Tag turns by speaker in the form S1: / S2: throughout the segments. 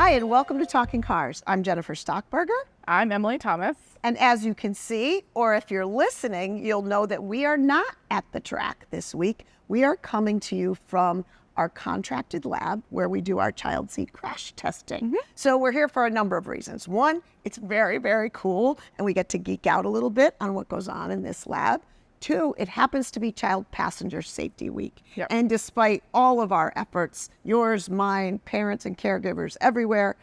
S1: Hi, and welcome to Talking Cars. I'm Jennifer Stockberger.
S2: I'm Emily Thomas.
S1: And as you can see, or if you're listening, you'll know that we are not at the track this week. We are coming to you from our contracted lab where we do our child seat crash testing. So we're here for a number of reasons. One, it's very, very cool, and we get to geek out a little bit on what goes on in this lab. Two, it happens to be Child Passenger Safety Week.
S2: Yep.
S1: And despite all of our efforts, yours, mine, parents and caregivers everywhere,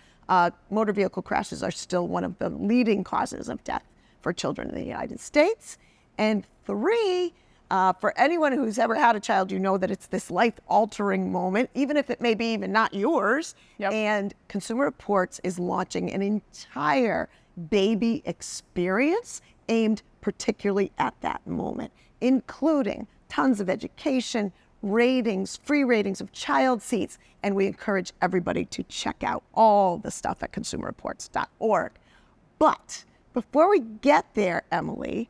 S1: motor vehicle crashes are still one of the leading causes of death for children in the United States. And three, for anyone who's ever had a child, you know that it's this life-altering moment, even if it may be even not yours.
S2: Yep.
S1: And Consumer Reports is launching an entire baby experience aimed particularly at that moment, including tons of education, ratings, free ratings of child seats, and we encourage everybody to check out all the stuff at consumerreports.org. But before we get there, Emily,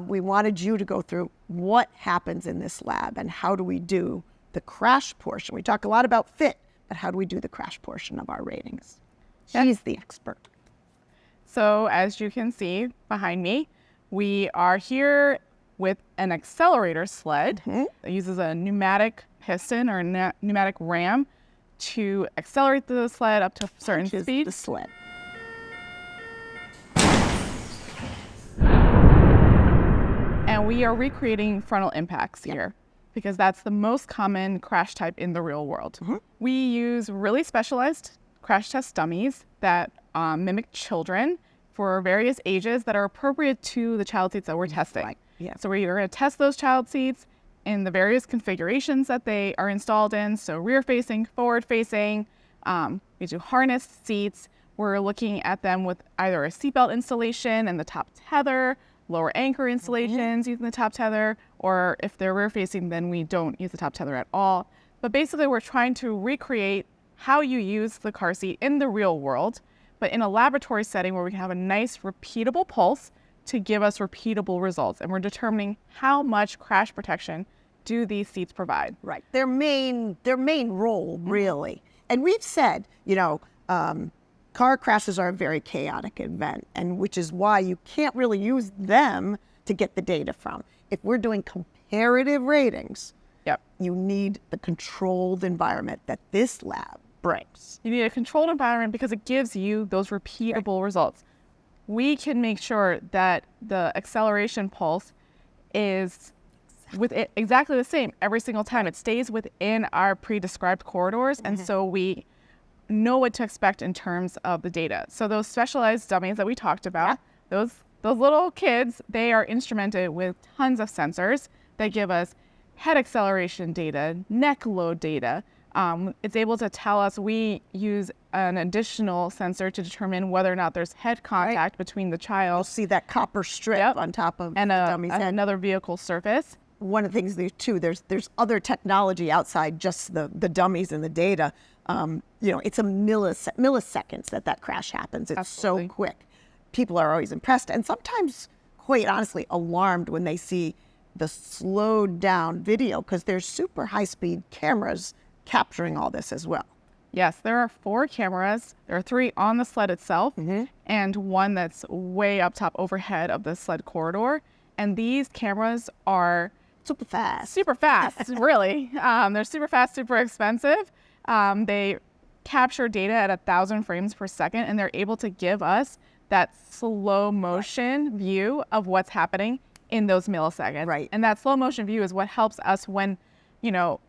S1: we wanted you to go through what happens in this lab and how do we do the crash portion. We talk a lot about fit, but how do we do the crash portion of our ratings? She's the expert.
S2: So as you can see behind me, we are here with an accelerator sled that uses a pneumatic piston or pneumatic ram to accelerate the sled up to a certain speed.
S1: The sled.
S2: And we are recreating frontal impacts here because that's the most common crash type in the real world. We use really specialized crash test dummies that mimic children for various ages that are appropriate to the child seats that we're testing.
S1: Right. Yeah.
S2: So we're going to test those child seats in the various configurations that they are installed in. So rear facing, forward facing, we do harnessed seats. We're looking at them with either a seatbelt installation and the top tether, lower anchor installations using the top tether, or if they're rear facing, then we don't use the top tether at all. But basically we're trying to recreate how you use the car seat in the real world, but in a laboratory setting where we can have a nice repeatable pulse to give us repeatable results. And we're determining how much crash protection do these seats provide.
S1: Right. Their main role, really. And we've said, car crashes are a very chaotic event, and which is why you can't really use them to get the data from. If we're doing comparative ratings, you need the controlled environment that this lab brings.
S2: You need a controlled environment because it gives you those repeatable results. We can make sure that the acceleration pulse is exactly the same every single time. It stays within our pre-described corridors, and so we know what to expect in terms of the data. So those specialized dummies that we talked about, those little kids, they are instrumented with tons of sensors that give us head acceleration data, neck load data. It's able to tell us, we use an additional sensor to determine whether or not there's head contact between the child.
S1: You'll see that copper strip on top of
S2: and
S1: the dummy's head.
S2: Another vehicle surface.
S1: One of the things there's other technology outside just the dummies and the data. It's a milliseconds that crash happens. It's
S2: Absolutely.
S1: so quick. People are always impressed and sometimes, quite honestly, alarmed when they see the slowed down video because there's super high speed cameras capturing all this as well.
S2: Yes, there are 4 cameras. There are 3 on the sled itself and one that's way up top overhead of the sled corridor. And these cameras are
S1: super fast,
S2: really. They're super fast, super expensive. They capture data at 1,000 frames per second, and they're able to give us that slow motion view of what's happening in those milliseconds.
S1: Right.
S2: And that slow motion view is what helps us when,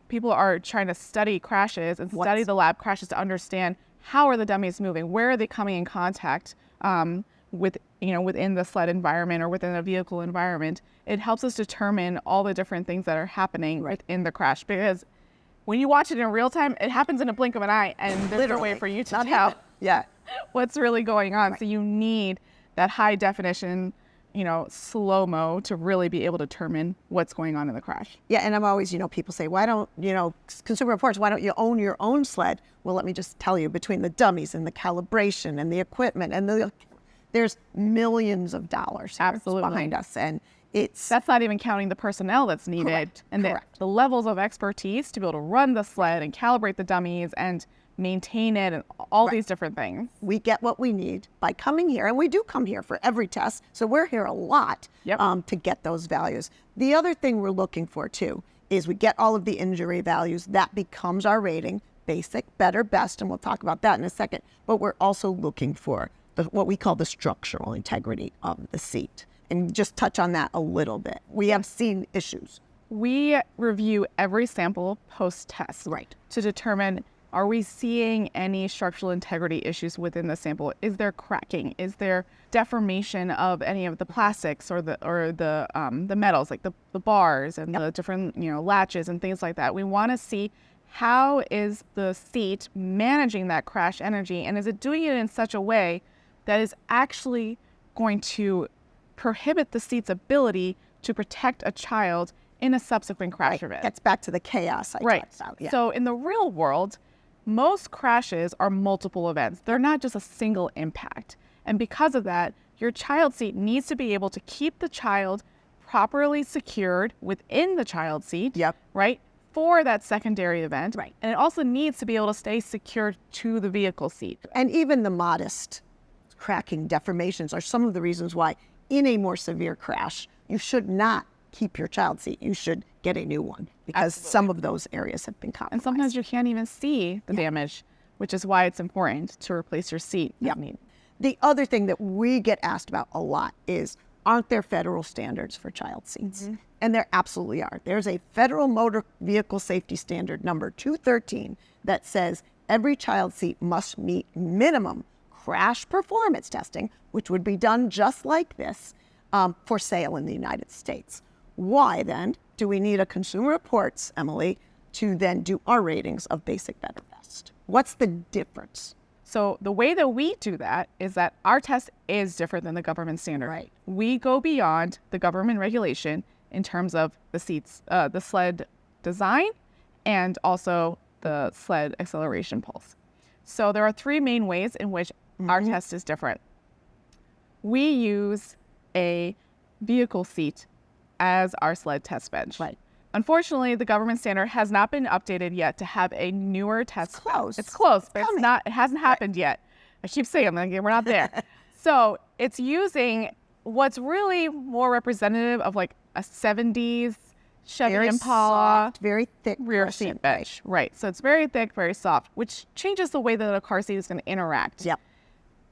S2: people are trying to study crashes and study the lab crashes to understand how are the dummies moving, where are they coming in contact within the sled environment or within a vehicle environment. It helps us determine all the different things that are happening within the crash, because when you watch it in real time, it happens in a blink of an eye, and there's no way for you to tell what's really going on. So you need that high definition, slow-mo to really be able to determine what's going on in the crash.
S1: Yeah, and I'm always, people say, why don't, Consumer Reports, why don't you own your own sled? Well, let me just tell you, between the dummies and the calibration and the equipment and there's millions of dollars behind us. And
S2: that's not even counting the personnel that's needed and the levels of expertise to be able to run the sled and calibrate the dummies and maintain it, and all these different things.
S1: We get what we need by coming here, and we do come here for every test, so we're here a lot to get those values. The other thing we're looking for too is we get all of the injury values. That becomes our rating: basic, better, best, and we'll talk about that in a second. But we're also looking for what we call the structural integrity of the seat, and just touch on that a little bit. We have seen issues.
S2: We review every sample post-test to determine, are we seeing any structural integrity issues within the sample? Is there cracking? Is there deformation of any of the plastics or the metals, like the bars and the different latches and things like that? We want to see, how is the seat managing that crash energy, and is it doing it in such a way that is actually going to prohibit the seat's ability to protect a child in a subsequent crash event?
S1: Gets back to the chaos I talked about. Yeah.
S2: So in the real world, most crashes are multiple events. They're not just a single impact. And because of that, your child seat needs to be able to keep the child properly secured within the child seat, right, for that secondary event.
S1: Right.
S2: And it also needs to be able to stay secured to the vehicle seat.
S1: And even the modest cracking deformations are some of the reasons why in a more severe crash, you should not keep your child seat. You should get a new one, because some of those areas have been compromised.
S2: And sometimes you can't even see the damage, which is why it's important to replace your seat.
S1: The other thing that we get asked about a lot is, aren't there federal standards for child seats? And there absolutely are. There's a federal motor vehicle safety standard number 213 that says every child seat must meet minimum crash performance testing, which would be done just like this, for sale in the United States. Why then do we need a Consumer Reports, Emily, to then do our ratings of basic, better, best? What's the difference?
S2: So the way that we do that is that our test is different than the government standard. We go beyond the government regulation in terms of the seats, the sled design, and also the sled acceleration pulse. So there are three main ways in which our test is different. We use a vehicle seat as our sled test bench. Unfortunately, the government standard has not been updated yet to have a newer test.
S1: It's close.
S2: It's close, but it's not. It hasn't happened yet. I keep saying we're not there. So it's using what's really more representative of like a 70s Chevy
S1: Very
S2: Impala,
S1: soft, very thick
S2: rear
S1: cushion,
S2: seat bench. Right. So it's very thick, very soft, which changes the way that a car seat is going to interact.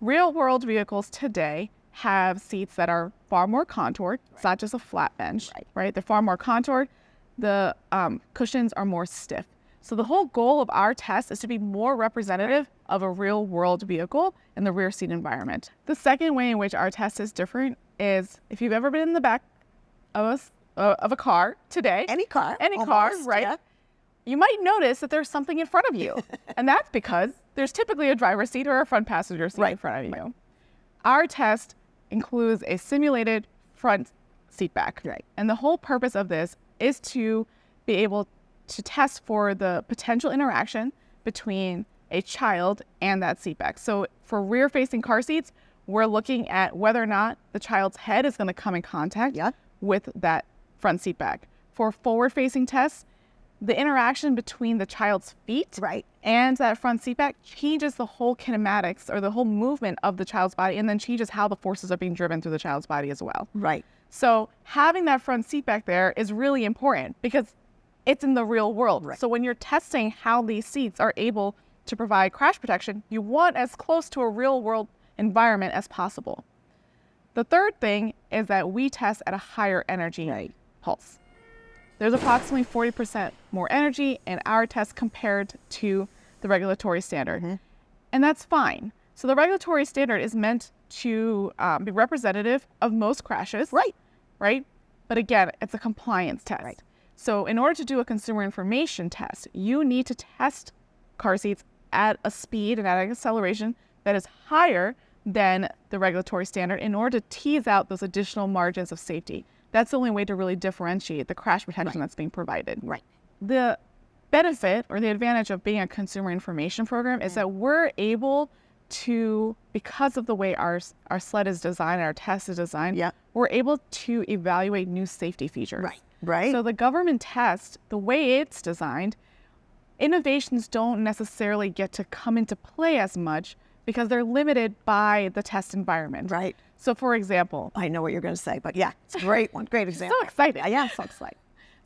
S2: Real world vehicles today have seats that are far more contoured. It's not just a flat bench, right? They're far more contoured. The cushions are more stiff. So the whole goal of our test is to be more representative of a real world vehicle in the rear seat environment. The second way in which our test is different is, if you've ever been in the back of a car today,
S1: any car,
S2: right?
S1: Yeah.
S2: You might notice that there's something in front of you. And that's because there's typically a driver's seat or a front passenger seat in front of you. Our test includes a simulated front seat back. And the whole purpose of this is to be able to test for the potential interaction between a child and that seat back. So for rear-facing car seats, we're looking at whether or not the child's head is going to come in contact with that front seat back. For forward-facing tests, the interaction between the child's feet and that front seat back changes the whole kinematics, or the whole movement of the child's body, and then changes how the forces are being driven through the child's body as well. So having that front seat back there is really important, because it's in the real world. So when you're testing how these seats are able to provide crash protection, you want as close to a real world environment as possible. The third thing is that we test at a higher energy pulse. There's approximately 40% more energy in our test compared to the regulatory standard. And that's fine. So the regulatory standard is meant to be representative of most crashes. Right? But again, it's a compliance test. So in order to do a consumer information test, you need to test car seats at a speed and at an acceleration that is higher than the regulatory standard in order to tease out those additional margins of safety. That's the only way to really differentiate the crash protection that's being provided. The benefit or the advantage of being a consumer information program is that we're able to, because of the way our sled is designed, our test is designed, we're able to evaluate new safety features. So the government test, the way it's designed, innovations don't necessarily get to come into play as much because they're limited by the test environment.
S1: Right.
S2: So for example,
S1: I know what you're going to say, but yeah, it's a great one. Great example.
S2: so exciting.
S1: Yeah, so exciting.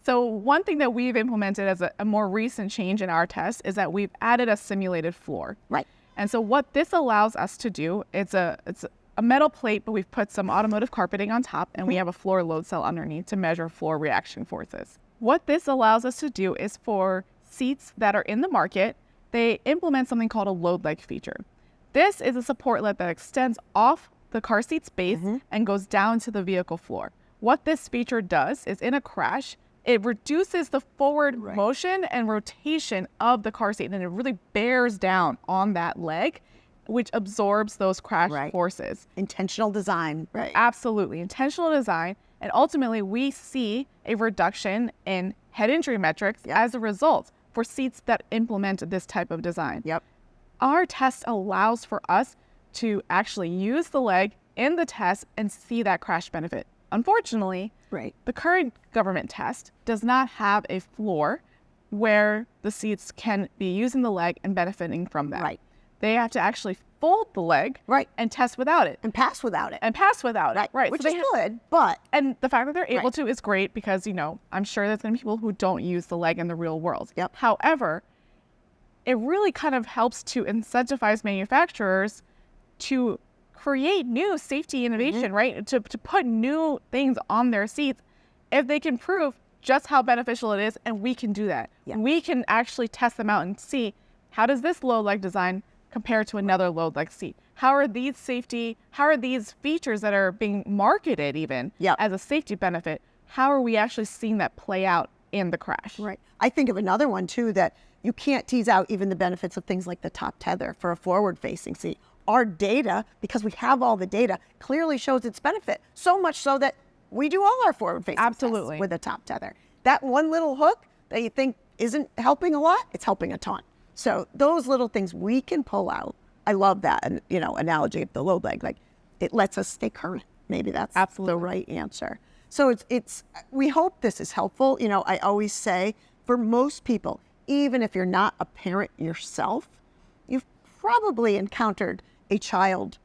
S2: So one thing that we've implemented as a more recent change in our test is that we've added a simulated floor.
S1: Right.
S2: And so what this allows us to do, it's a metal plate, but we've put some automotive carpeting on top, and we have a floor load cell underneath to measure floor reaction forces. What this allows us to do is for seats that are in the market, they implement something called a load leg feature. This is a support leg that extends off the car seat's base and goes down to the vehicle floor. What this feature does is in a crash, it reduces the forward motion and rotation of the car seat, and it really bears down on that leg, which absorbs those crash forces.
S1: Intentional design. Right.
S2: Absolutely. Intentional design. And ultimately, we see a reduction in head injury metrics as a result for seats that implement this type of design.
S1: Yep.
S2: Our test allows for us to actually use the leg in the test and see that crash benefit. Unfortunately, the current government test does not have a floor where the seats can be using the leg and benefiting from that.
S1: Right.
S2: They have to actually fold the leg and test without it.
S1: And pass without it.
S2: Right.
S1: Which
S2: So
S1: is good, but...
S2: And the fact that they're able to is great because, you know, I'm sure there's going to be people who don't use the leg in the real world.
S1: Yep.
S2: However, it really kind of helps to incentivize manufacturers to create new safety innovation, right? To put new things on their seats if they can prove just how beneficial it is, and we can do that.
S1: Yeah.
S2: We can actually test them out and see, how does this low leg design compare to another low leg seat? How are these features that are being marketed even as a safety benefit, how are we actually seeing that play out in the crash?
S1: Right. I think of another one too that you can't tease out even the benefits of things like the top tether for a forward-facing seat. Our data, because we have all the data, clearly shows its benefit. So much so that we do all our forward-facing tests with a top tether. That one little hook that you think isn't helping a lot, it's helping a ton. So those little things we can pull out. I love that, analogy of the low leg. Like, it lets us stay current. Maybe that's the right answer. So it's. We hope this is helpful. I always say, for most people, even if you're not a parent yourself, you've probably encountered a child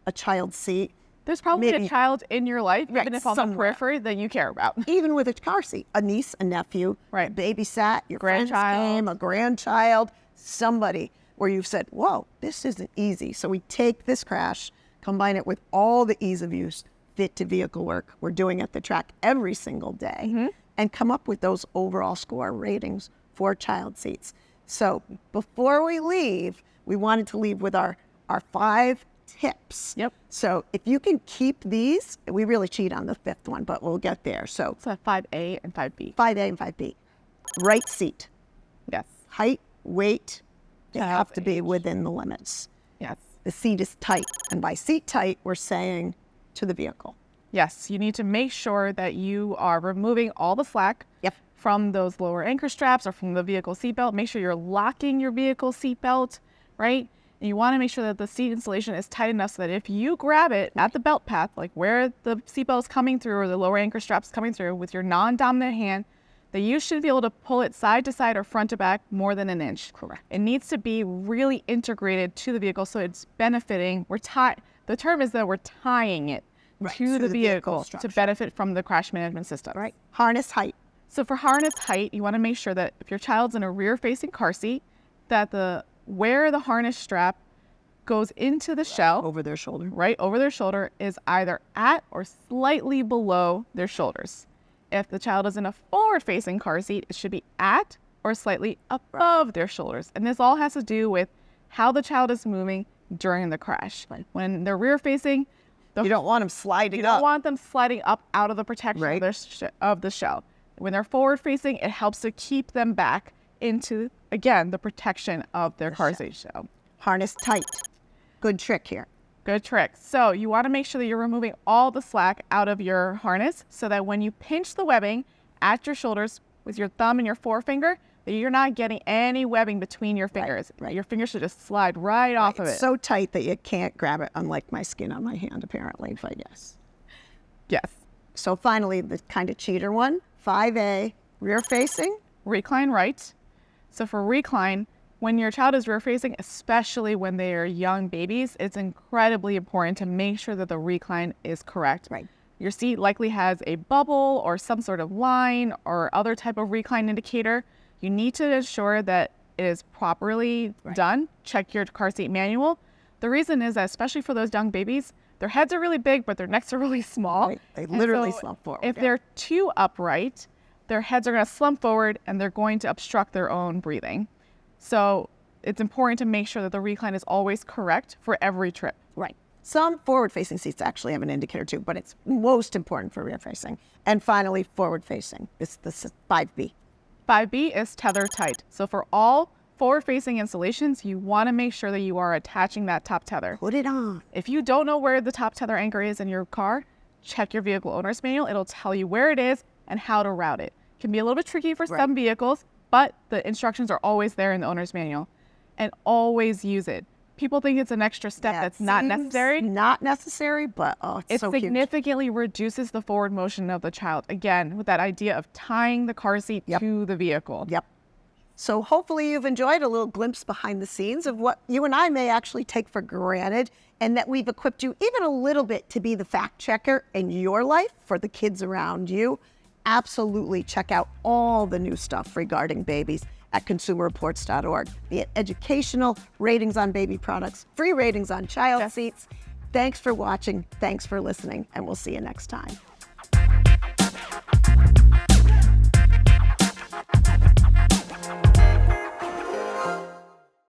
S1: seat.
S2: There's probably a child in your life, even if on the
S1: somewhere.
S2: periphery, that you care about.
S1: Even with a car seat, a niece, a nephew, babysat, your friends came, a grandchild, somebody where you've said, whoa, this isn't easy. So we take this crash, combine it with all the ease of use, fit to vehicle work we're doing at the track every single day, and come up with those overall score ratings for child seats. So before we leave, we wanted to leave with our 5 tips.
S2: Yep.
S1: So if you can keep these, we really cheat on the 5th one, but we'll get there. So
S2: 5A and 5B.
S1: 5A and 5B. Right seat.
S2: Yes.
S1: Height, weight, they have to be within the limits.
S2: Yes.
S1: The seat is tight. And by seat tight, we're saying to the vehicle.
S2: Yes. You need to make sure that you are removing all the slack from those lower anchor straps or from the vehicle seatbelt. Make sure you're locking your vehicle seatbelt, right? And you want to make sure that the seat installation is tight enough so that if you grab it at the belt path, like where the seatbelt is coming through or the lower anchor straps coming through with your non-dominant hand, that you should be able to pull it side to side or front to back more than an inch.
S1: Correct.
S2: It needs to be really integrated to the vehicle so it's benefiting. The term is that we're tying it to the vehicle to benefit from the crash management system.
S1: Right. Harness height.
S2: So for harness height, you want to make sure that if your child's in a rear-facing car seat, that where the harness strap goes into the shell,
S1: Over their shoulder.
S2: right over their shoulder, is either at or slightly below their shoulders. If the child is in a forward-facing car seat, it should be at or slightly above their shoulders. And this all has to do with how the child is moving during the crash. When they're rear-facing,
S1: You don't want them sliding
S2: you
S1: up.
S2: don't want them sliding up out of the protection of the shell. When they're forward-facing, it helps to keep them back into, again, the protection of their car seat shell.
S1: Harness tight. Good trick here.
S2: Good trick. So you want to make sure that you're removing all the slack out of your harness so that when you pinch the webbing at your shoulders with your thumb and your forefinger, that you're not getting any webbing between your fingers.
S1: Right.
S2: Your fingers should just slide right off of it.
S1: It's so tight that you can't grab it, unlike my skin on my hand, apparently, but yes.
S2: Yes.
S1: So finally, the kind of cheater one, 5A, rear facing.
S2: Recline right. So for recline, When your child is rear facing, especially when they are young babies, it's incredibly important to make sure that the recline is correct.
S1: Right.
S2: Your seat likely has a bubble or some sort of line or other type of recline indicator. You need to ensure that it is properly done. Check your car seat manual. The reason is that, especially for those young babies, their heads are really big, but their necks are really small.
S1: Right. They
S2: And
S1: literally
S2: so
S1: slump forward.
S2: If
S1: Yeah.
S2: they're too upright, their heads are going to slump forward and they're going to obstruct their own breathing. So it's important to make sure that the recline is always correct for every trip.
S1: Right. Some forward-facing seats actually have an indicator too, but it's most important for rear-facing. And finally, forward-facing. This is 5B.
S2: 5B is tether tight. So for all forward-facing installations, you want to make sure that you are attaching that top tether.
S1: Put it on.
S2: If you don't know where the top tether anchor is in your car, check your vehicle owner's manual. It'll tell you where it is and how to route it. It can be a little bit tricky for some vehicles, but the instructions are always there in the owner's manual. And always use it. People think it's an extra step
S1: That
S2: that's not
S1: seems
S2: necessary.
S1: Not necessary, but oh, it's
S2: It
S1: so huge.
S2: significantly reduces the forward motion of the child. Again, with that idea of tying the car seat to the vehicle.
S1: Yep. So hopefully you've enjoyed a little glimpse behind the scenes of what you and I may actually take for granted, and that we've equipped you even a little bit to be the fact checker in your life for the kids around you. Absolutely check out all the new stuff regarding babies at consumerreports.org. Be it educational, ratings on baby products, free ratings on child seats. Thanks for watching. Thanks for listening, and we'll see you next time.